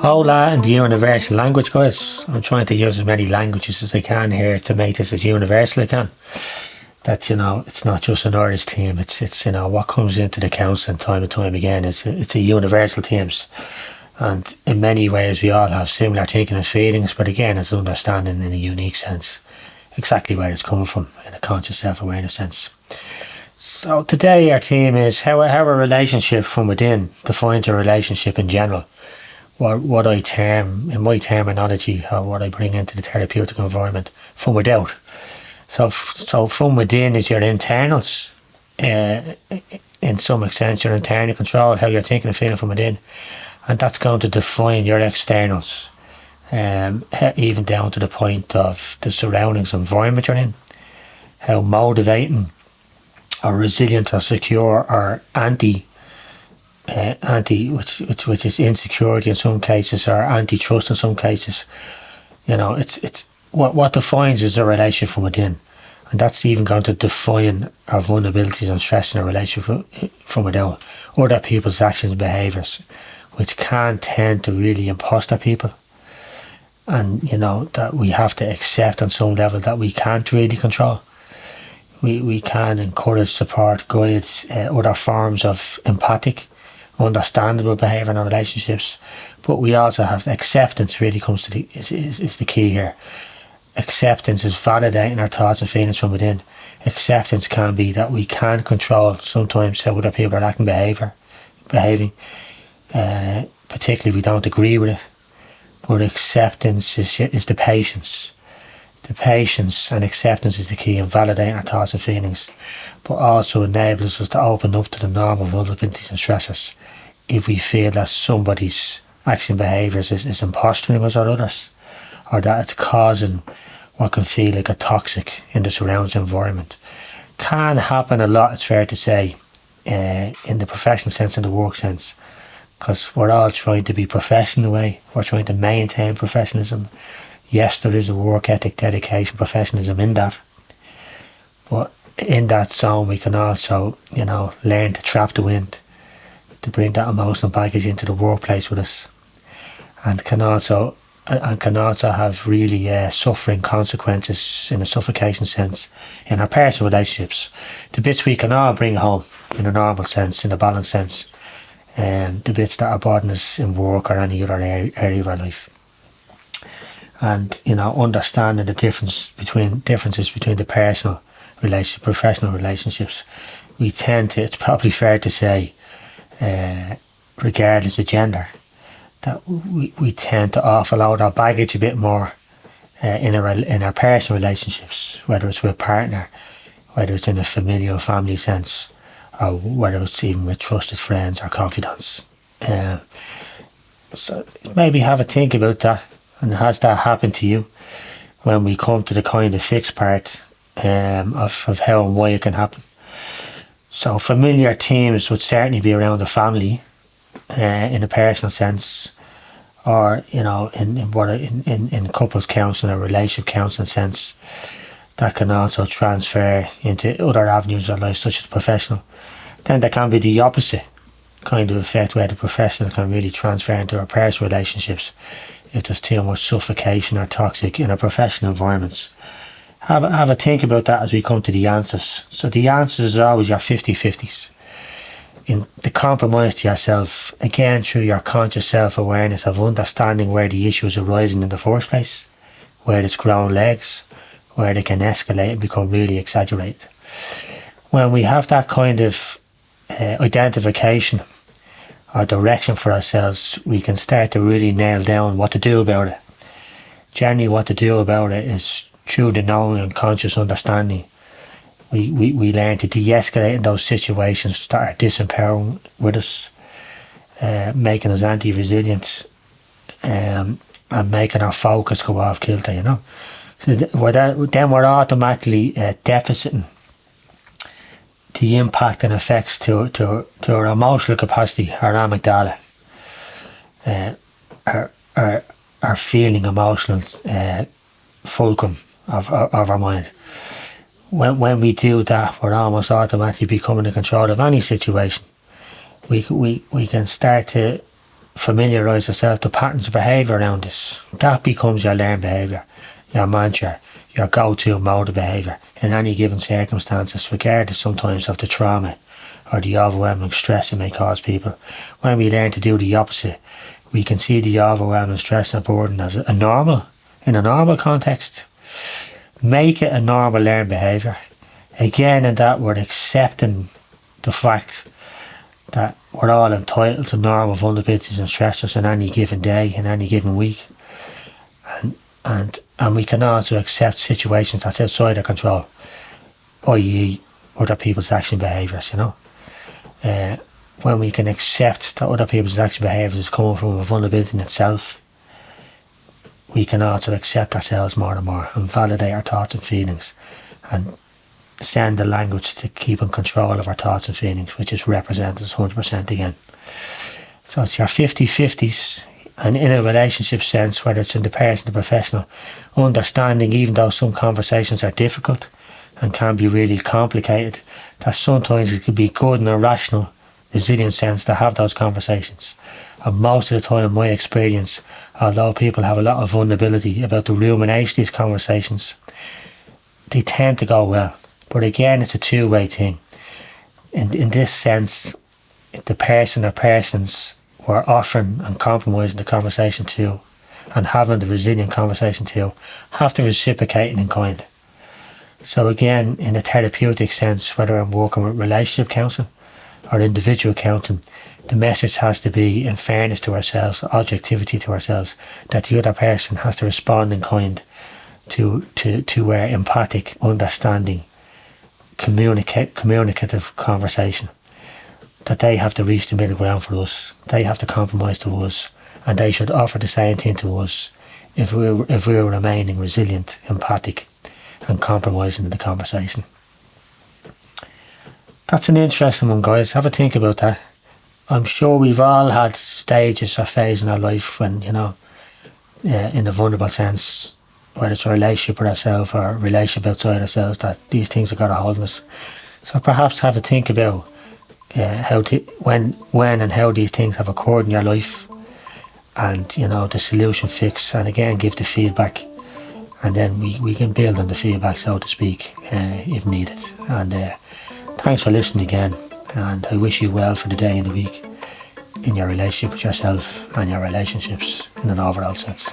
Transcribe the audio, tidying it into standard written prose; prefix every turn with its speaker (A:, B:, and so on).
A: Hola and the universal language, guys. I'm trying to use as many languages as I can here to make this as universal as I can. That, it's not just an Irish team. It's what comes into the council time and time again. It's a universal teams. And in many ways we all have similar thinking and feelings, but again it's understanding in a unique sense exactly where it's coming from in a conscious self-awareness sense. So today our theme is how a relationship from within defines a relationship in general. What I term, in my terminology, or what I bring into the therapeutic environment, from without. So from within is your internals, in some extent your internal control, how you're thinking and feeling from within, and that's going to define your externals, even down to the point of the surroundings environment you're in, how motivating or resilient or secure or which is insecurity in some cases, or anti-trust in some cases. It's what defines is a relationship from within, and that's even going to define our vulnerabilities and stress in a relationship from without. Other people's actions and behaviours, which can tend to really imposter people, and that we have to accept on some level that we can't really control. We can encourage, support, guide other forms of empathic, understandable behaviour in our relationships, but we also have acceptance. Really comes to is the key here. Acceptance is validating our thoughts and feelings from within. Acceptance can be that we can control sometimes how other people are behaving, particularly if we don't agree with it. But acceptance is the patience. The patience and acceptance is the key in validating our thoughts and feelings, but also enables us to open up to the normal vulnerabilities and stressors. If we feel that somebody's action behaviours is impostering us or others, or that it's causing what can feel like a toxic in the surrounding environment, can happen a lot, it's fair to say, in the professional sense and the work sense, because we're all trying to be professional in a way. We're trying to maintain professionalism. Yes, there is a work ethic, dedication, professionalism in that, but in that zone we can also learn to trap the wind, to bring that emotional baggage into the workplace with us, and can also have really suffering consequences in a suffocation sense in our personal relationships. The bits we can all bring home in a normal sense, in a balanced sense, and the bits that are bothering us in work or any other area of our life. And understanding the differences between the personal relationship, professional relationships, we tend to, it's probably fair to say, regardless of gender, that we tend to offload our baggage a bit more in our personal relationships, whether it's with a partner, whether it's in a familial family sense, or whether it's even with trusted friends or confidants. So maybe have a think about that. And has that happened to you when we come to the kind of fixed part of how and why it can happen? So familiar themes would certainly be around the family, in a personal sense, or in couples counselling or relationship counselling sense. That can also transfer into other avenues of life, such as professional. Then there can be the opposite kind of effect, where the professional can really transfer into our personal relationships if there's too much suffocation or toxic in our professional environments. Have a think about that as we come to the answers. So the answers are always your 50-50s. In the compromise to yourself, again through your conscious self-awareness of understanding where the issue is arising in the first place, where it's grown legs, where they can escalate and become really exaggerated. When we have that kind of identification or direction for ourselves, we can start to really nail down what to do about it. Generally what to do about it is through the knowing and conscious understanding. We learn to de-escalate in those situations that are disempowering with us, making us anti-resilient, and making our focus go off kilter, So then we're automatically deficiting the impact and effects to our emotional capacity, our amygdala, our feeling emotional fulcrum of our mind. When we do that, we're almost automatically becoming in control of any situation. We can start to familiarise yourself to patterns of behaviour around this. That becomes your learned behaviour, your mantra, your go-to mode of behaviour in any given circumstances, regardless sometimes of the trauma or the overwhelming stress it may cause people. When we learn to do the opposite, we can see the overwhelming stress and burden as a normal, in a normal context. Make it a normal learned behaviour. Again, in that we're accepting the fact that we're all entitled to normal vulnerabilities and stressors in any given day, in any given week. And we can also accept situations that's outside our control, i.e. other people's action behaviours, you know. When we can accept that other people's action behaviours is coming from a vulnerability in itself, we can also accept ourselves more and more and validate our thoughts and feelings and send the language to keep in control of our thoughts and feelings, which is represented as 100% again. So it's your 50-50s, and in a relationship sense, whether it's in the personal or professional, understanding, even though some conversations are difficult and can be really complicated, that sometimes it could be good in a rational, resilient sense to have those conversations. And most of the time, in my experience, although people have a lot of vulnerability about the rumination of these conversations, they tend to go well. But again, it's a two-way thing. In this sense, the person or persons we're offering and compromising the conversation to and having the resilient conversation to have to reciprocate it in kind. So again, in a therapeutic sense, whether I'm working with relationship counselling or individual counselling, the message has to be in fairness to ourselves, objectivity to ourselves, that the other person has to respond in kind to empathic, understanding, communicative conversation, that they have to reach the middle ground for us, they have to compromise to us, and they should offer the same thing to us if we're remaining resilient, empathic and compromising in the conversation. That's an interesting one, guys. Have a think about that. I'm sure we've all had stages or phases in our life when, you know, in a vulnerable sense, whether it's a relationship with ourselves or a relationship outside ourselves, that these things have got a hold of us. So perhaps have a think about when and how these things have occurred in your life, and, you know, the solution fix, and again give the feedback, and then we can build on the feedback, so to speak, if needed. And thanks for listening again, and I wish you well for the day and the week in your relationship with yourself and your relationships in an overall sense.